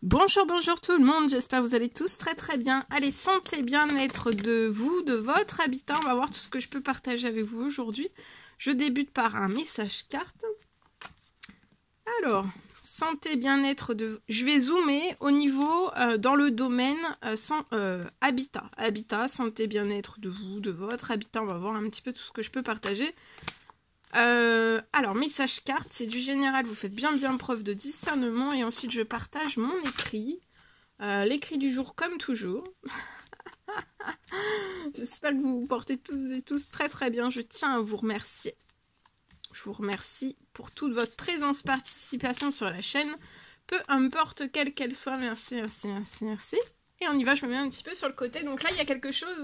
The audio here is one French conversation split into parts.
Bonjour, bonjour tout le monde, j'espère que vous allez tous très très bien. Allez, santé, bien-être de vous, de votre habitat, on va voir tout ce que je peux partager avec vous aujourd'hui. Je débute par un message carte. Alors, santé, bien-être de... Je vais zoomer au niveau, dans le domaine habitat. Habitat, santé, bien-être de vous, de votre habitat, on va voir un petit peu tout ce que je peux partager. Alors, message carte, c'est du général, vous faites bien preuve de discernement et ensuite je partage mon écrit, l'écrit du jour comme toujours. J'espère que vous vous portez toutes et tous très très bien, je tiens à vous remercier. Je vous remercie pour toute votre présence, participation sur la chaîne, peu importe quelle qu'elle soit, merci. Et on y va, je me mets un petit peu sur le côté, donc là il y a quelque chose,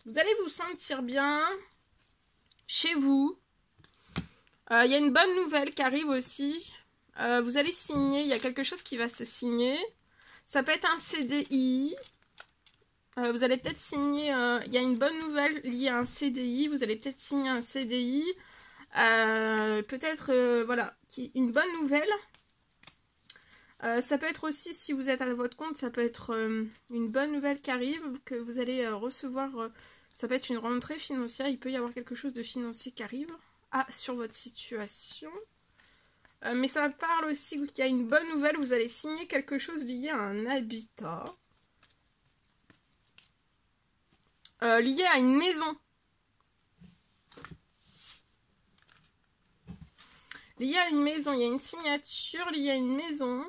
vous allez vous sentir bien... Chez vous, il y a une bonne nouvelle qui arrive aussi. Vous allez signer, il y a quelque chose qui va se signer. Ça peut être un CDI. Vous allez peut-être signer, il y a une bonne nouvelle liée à un CDI. Vous allez peut-être signer un CDI. Peut-être, voilà, une bonne nouvelle. Ça peut être aussi, si vous êtes à votre compte, ça peut être une bonne nouvelle qui arrive, que vous allez recevoir... Ça peut être une rentrée financière, il peut y avoir quelque chose de financier qui arrive sur votre situation. Mais ça parle aussi qu'il y a une bonne nouvelle, vous allez signer quelque chose lié à un habitat. Lié à une maison. Lié à une maison, il y a une signature liée à une maison.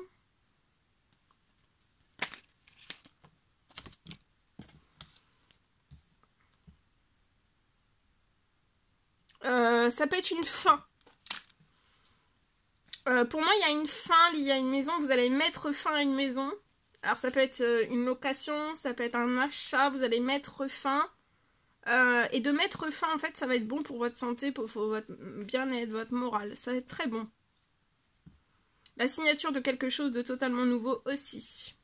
Ça peut être une fin. Pour moi, il y a une fin liée à une maison. Vous allez mettre fin à une maison. Alors, ça peut être une location, ça peut être un achat. Vous allez mettre fin. Et de mettre fin, en fait, ça va être bon pour votre santé, pour votre bien-être, votre morale. Ça va être très bon. La signature de quelque chose de totalement nouveau aussi.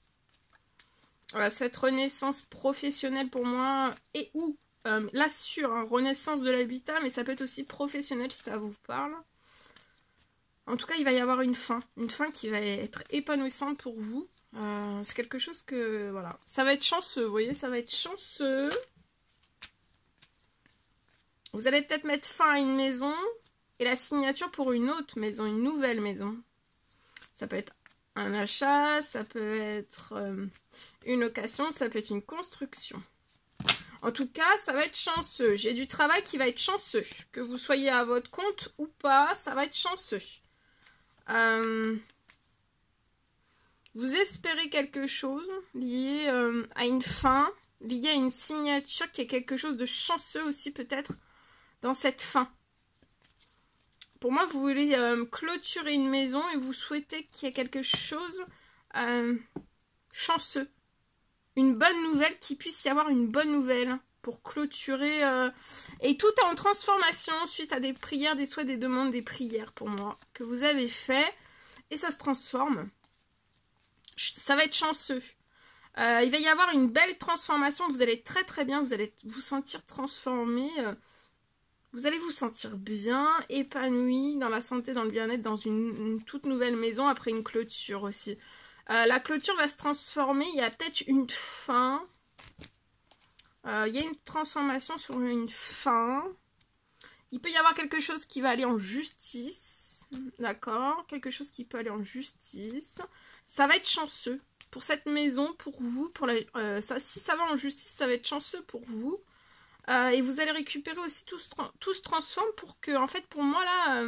Voilà, cette renaissance professionnelle pour moi et où là sur renaissance de l'habitat, mais ça peut être aussi professionnel si ça vous parle. En tout cas, il va y avoir une fin qui va être épanouissante pour vous. C'est quelque chose que, voilà, ça va être chanceux, vous voyez, ça va être chanceux. Vous allez peut-être mettre fin à une maison et la signature pour une autre maison, une nouvelle maison. Ça peut être un achat, ça peut être une location, ça peut être une construction. En tout cas, ça va être chanceux. J'ai du travail qui va être chanceux. Que vous soyez à votre compte ou pas, ça va être chanceux. Vous espérez quelque chose lié à une fin, lié à une signature, qui est quelque chose de chanceux aussi peut-être dans cette fin. Pour moi, vous voulez clôturer une maison et vous souhaitez qu'il y ait quelque chose chanceux. Une bonne nouvelle, qu'il puisse y avoir une bonne nouvelle pour clôturer. Et tout est en transformation suite à des prières, des souhaits, des demandes, des prières pour moi que vous avez fait. Et ça se transforme. Ça va être chanceux. Il va y avoir une belle transformation. Vous allez être très très bien. Vous allez vous sentir transformé. Vous allez vous sentir bien, épanoui dans la santé, dans le bien-être, dans une toute nouvelle maison après une clôture aussi. La clôture va se transformer, il y a peut-être une fin. Il y a une transformation sur une fin. Il peut y avoir quelque chose qui va aller en justice. D'accord? Quelque chose qui peut aller en justice. Ça va être chanceux. Pour cette maison, pour vous, si ça va en justice, ça va être chanceux pour vous. Et vous allez récupérer aussi, tout se transforme pour que, en fait, pour moi, là,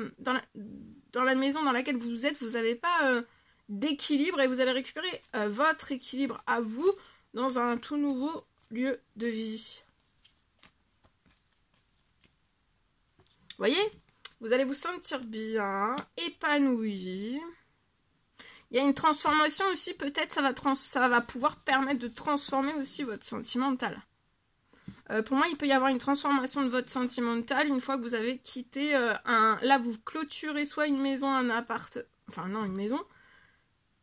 dans la maison dans laquelle vous êtes, vous n'avez pas... d'équilibre et vous allez récupérer votre équilibre à vous dans un tout nouveau lieu de vie. Vous voyez, vous allez vous sentir bien, épanoui. Il y a une transformation aussi, peut-être ça va pouvoir permettre de transformer aussi votre sentimental. Pour moi, il peut y avoir une transformation de votre sentimental une fois que vous avez quitté là, vous clôturez soit une maison, un appart... Enfin, non, une maison...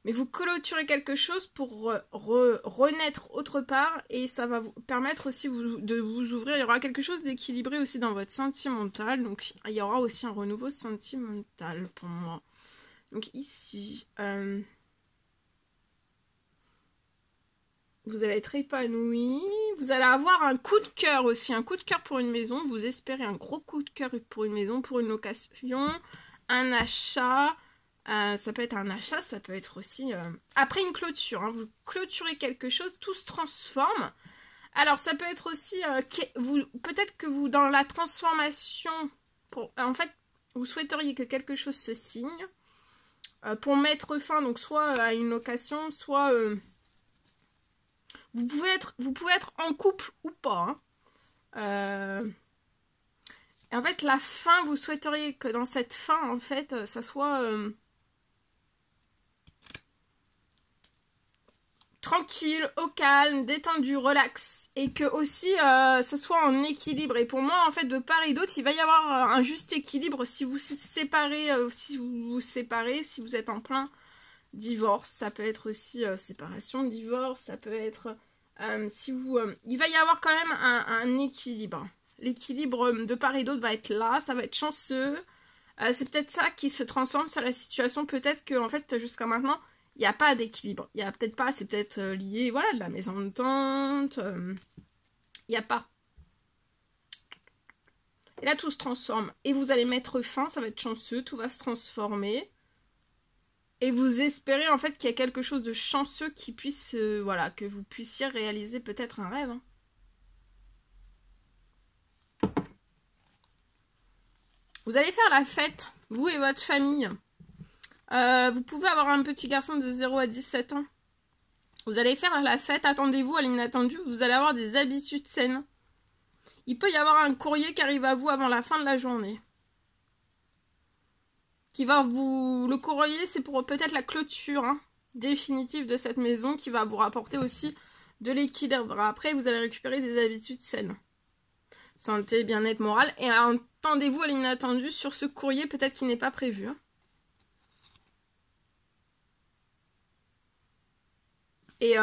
Mais vous clôturez quelque chose pour renaître autre part et ça va vous permettre aussi de vous ouvrir. Il y aura quelque chose d'équilibré aussi dans votre sentimental. Donc il y aura aussi un renouveau sentimental pour moi. Donc ici, vous allez être épanoui. Vous allez avoir un coup de cœur aussi. Un coup de cœur pour une maison. Vous espérez un gros coup de cœur pour une maison, pour une location, un achat. Ça peut être un achat, ça peut être aussi... Après une clôture, hein, vous clôturez quelque chose, tout se transforme. Alors ça peut être aussi... peut-être que vous, dans la transformation, en fait, vous souhaiteriez que quelque chose se signe. Pour mettre fin, donc soit à une location, soit... vous pouvez être en couple ou pas. Hein. Et en fait, la fin, vous souhaiteriez que dans cette fin, en fait, ça soit... tranquille, au calme, détendu, relax. Et que aussi, ça soit en équilibre. Et pour moi, en fait, de part et d'autre, il va y avoir un juste équilibre si vous séparez, si vous êtes en plein divorce. Ça peut être aussi séparation, divorce. Ça peut être... il va y avoir quand même un équilibre. L'équilibre de part et d'autre va être là. Ça va être chanceux. C'est peut-être ça qui se transforme sur la situation. Peut-être que, en fait, jusqu'à maintenant... il n'y a pas d'équilibre. Il n'y a peut-être pas, c'est peut-être lié, voilà, de la mésentente. Il n'y a pas. Et là, tout se transforme. Et vous allez mettre fin, ça va être chanceux, tout va se transformer. Et vous espérez, en fait, qu'il y a quelque chose de chanceux qui puisse, voilà, que vous puissiez réaliser peut-être un rêve. Hein. Vous allez faire la fête, vous et votre famille. Vous pouvez avoir un petit garçon de 0 à 17 ans. Vous allez faire la fête, attendez-vous à l'inattendu, vous allez avoir des habitudes saines. Il peut y avoir un courrier qui arrive à vous avant la fin de la journée. Qui va vous... Le courrier, c'est pour peut-être la clôture définitive de cette maison qui va vous rapporter aussi de l'équilibre. Après, vous allez récupérer des habitudes saines. Santé, bien-être, moral. Et attendez-vous à l'inattendu sur ce courrier, peut-être qu'il n'est pas prévu. Et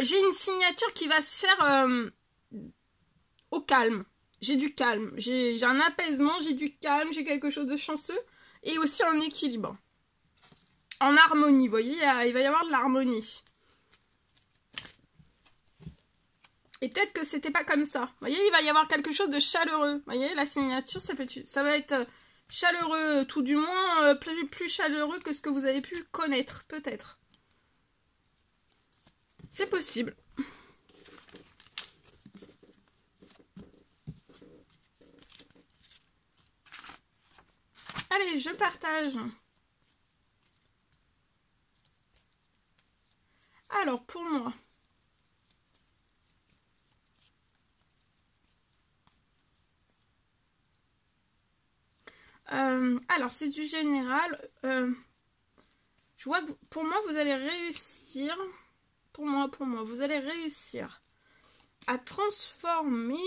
j'ai une signature qui va se faire au calme. J'ai du calme, j'ai un apaisement, j'ai du calme, j'ai quelque chose de chanceux et aussi en équilibre. En harmonie, vous voyez, il va y avoir de l'harmonie. Et peut-être que c'était pas comme ça. Vous voyez, il va y avoir quelque chose de chaleureux. Vous voyez, la signature, ça va être chaleureux, tout du moins plus chaleureux que ce que vous avez pu connaître, peut-être. C'est possible. Allez, je partage. Alors, pour moi... alors, c'est du général. Je vois que pour moi, vous allez réussir. Pour moi, vous allez réussir à transformer...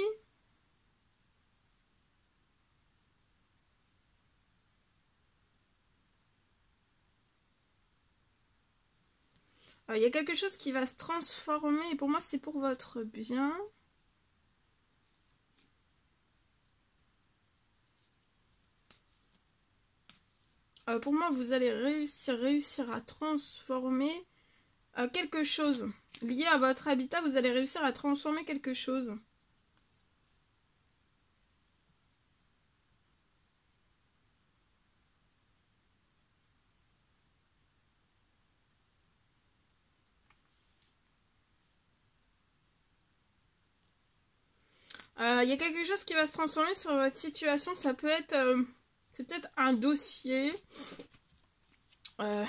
Il y a quelque chose qui va se transformer et pour moi, c'est pour votre bien. Pour moi, vous allez réussir à transformer quelque chose. Lié à votre habitat, vous allez réussir à transformer quelque chose. Il y a quelque chose qui va se transformer sur votre situation. Ça peut être... c'est peut-être un dossier. Il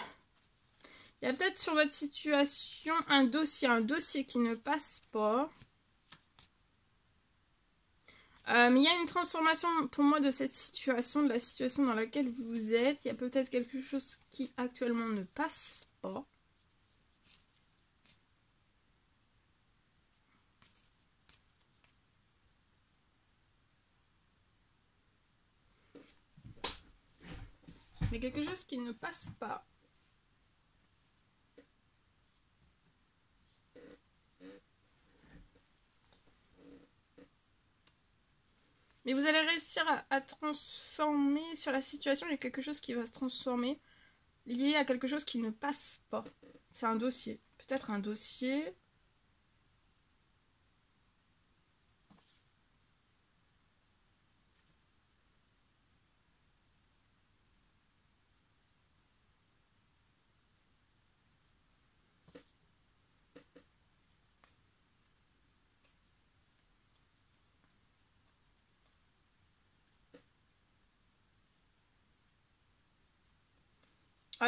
y a peut-être sur votre situation un dossier qui ne passe pas. Mais il y a une transformation pour moi de cette situation, de la situation dans laquelle vous êtes. Il y a peut-être quelque chose qui actuellement ne passe pas. Mais quelque chose qui ne passe pas. Mais vous allez réussir à transformer sur la situation. Il y a quelque chose qui va se transformer lié à quelque chose qui ne passe pas. C'est un dossier. Peut-être un dossier.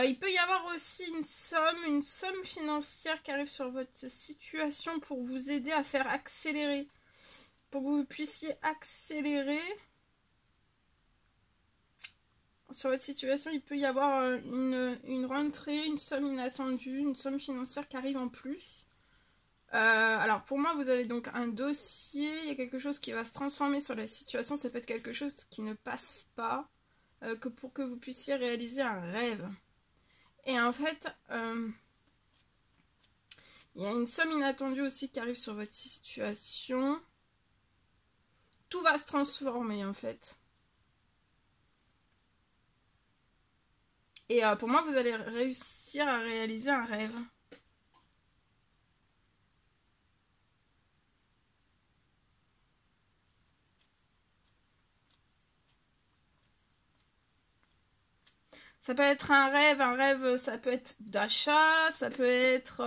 Il peut y avoir aussi une somme financière qui arrive sur votre situation pour vous aider à faire accélérer. Pour que vous puissiez accélérer sur votre situation. Il peut y avoir une rentrée, une somme inattendue, une somme financière qui arrive en plus. Alors pour moi, vous avez donc un dossier, il y a quelque chose qui va se transformer sur la situation. Ça peut être quelque chose qui ne passe pas, que pour que vous puissiez réaliser un rêve. Et en fait, il y a une somme inattendue aussi qui arrive sur votre situation. Tout va se transformer en fait. Et pour moi, vous allez réussir à réaliser un rêve. Ça peut être un rêve ça peut être d'achat, ça peut être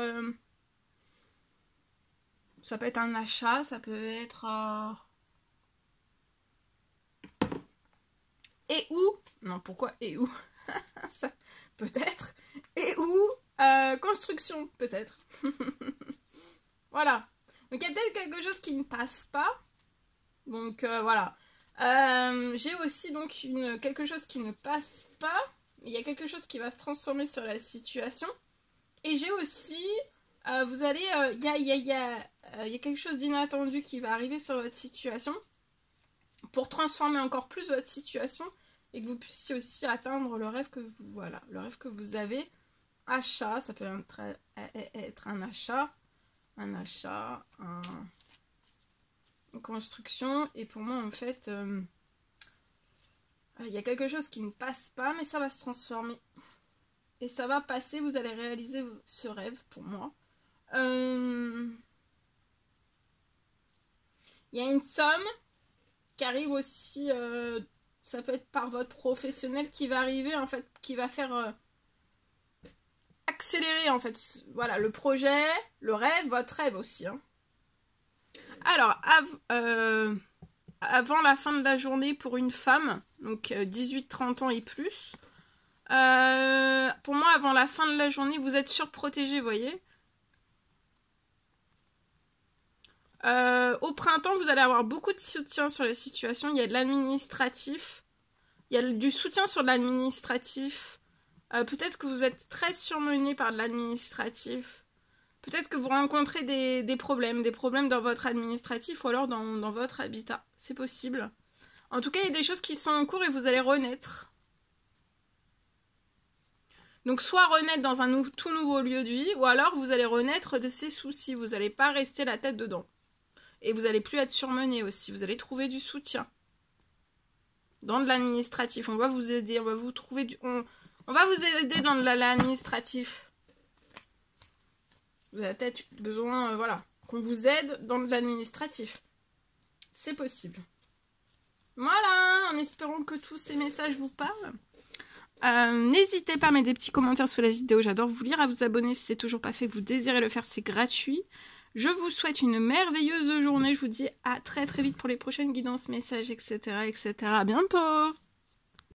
un achat, ça peut être et où? Non, pourquoi et où? Ça peut-être. Et où? Construction, peut-être. Voilà. Donc il y a peut-être quelque chose qui ne passe pas. Donc voilà. J'ai aussi donc quelque chose qui ne passe pas. Il y a quelque chose qui va se transformer sur la situation. Et j'ai aussi, vous allez, il y a quelque chose d'inattendu qui va arriver sur votre situation pour transformer encore plus votre situation et que vous puissiez aussi atteindre le rêve que vous, voilà, le rêve que vous avez. Achat, ça peut être un achat, une construction. Et pour moi, en fait, il y a quelque chose qui ne passe pas, mais ça va se transformer. Et ça va passer, vous allez réaliser ce rêve pour moi. Il y a une somme qui arrive aussi, ça peut être par votre professionnel qui va arriver, en fait, qui va faire accélérer, en fait, voilà, le projet, le rêve, votre rêve aussi. Hein. Alors, avant la fin de la journée pour une femme, donc 18-30 ans et plus, pour moi, avant la fin de la journée, vous êtes surprotégé, vous voyez. Au printemps, vous allez avoir beaucoup de soutien sur la situation. Il y a de l'administratif. Il y a du soutien sur de l'administratif. Peut-être que vous êtes très surmené par de l'administratif. Peut-être que vous rencontrez des problèmes dans votre administratif ou alors dans votre habitat. C'est possible. En tout cas, il y a des choses qui sont en cours et vous allez renaître. Donc, soit renaître dans un tout nouveau lieu de vie, ou alors vous allez renaître de ces soucis. Vous n'allez pas rester la tête dedans. Et vous n'allez plus être surmené aussi. Vous allez trouver du soutien. Dans de l'administratif. On va vous aider. On va vous trouver on va vous aider dans de l'administratif. Vous avez peut-être besoin, voilà, qu'on vous aide dans de l'administratif. C'est possible. Voilà, en espérant que tous ces messages vous parlent. N'hésitez pas à mettre des petits commentaires sous la vidéo. J'adore vous lire, à vous abonner si c'est toujours pas fait, que vous désirez le faire, c'est gratuit. Je vous souhaite une merveilleuse journée. Je vous dis à très très vite pour les prochaines guidances, messages, etc. etc. À bientôt!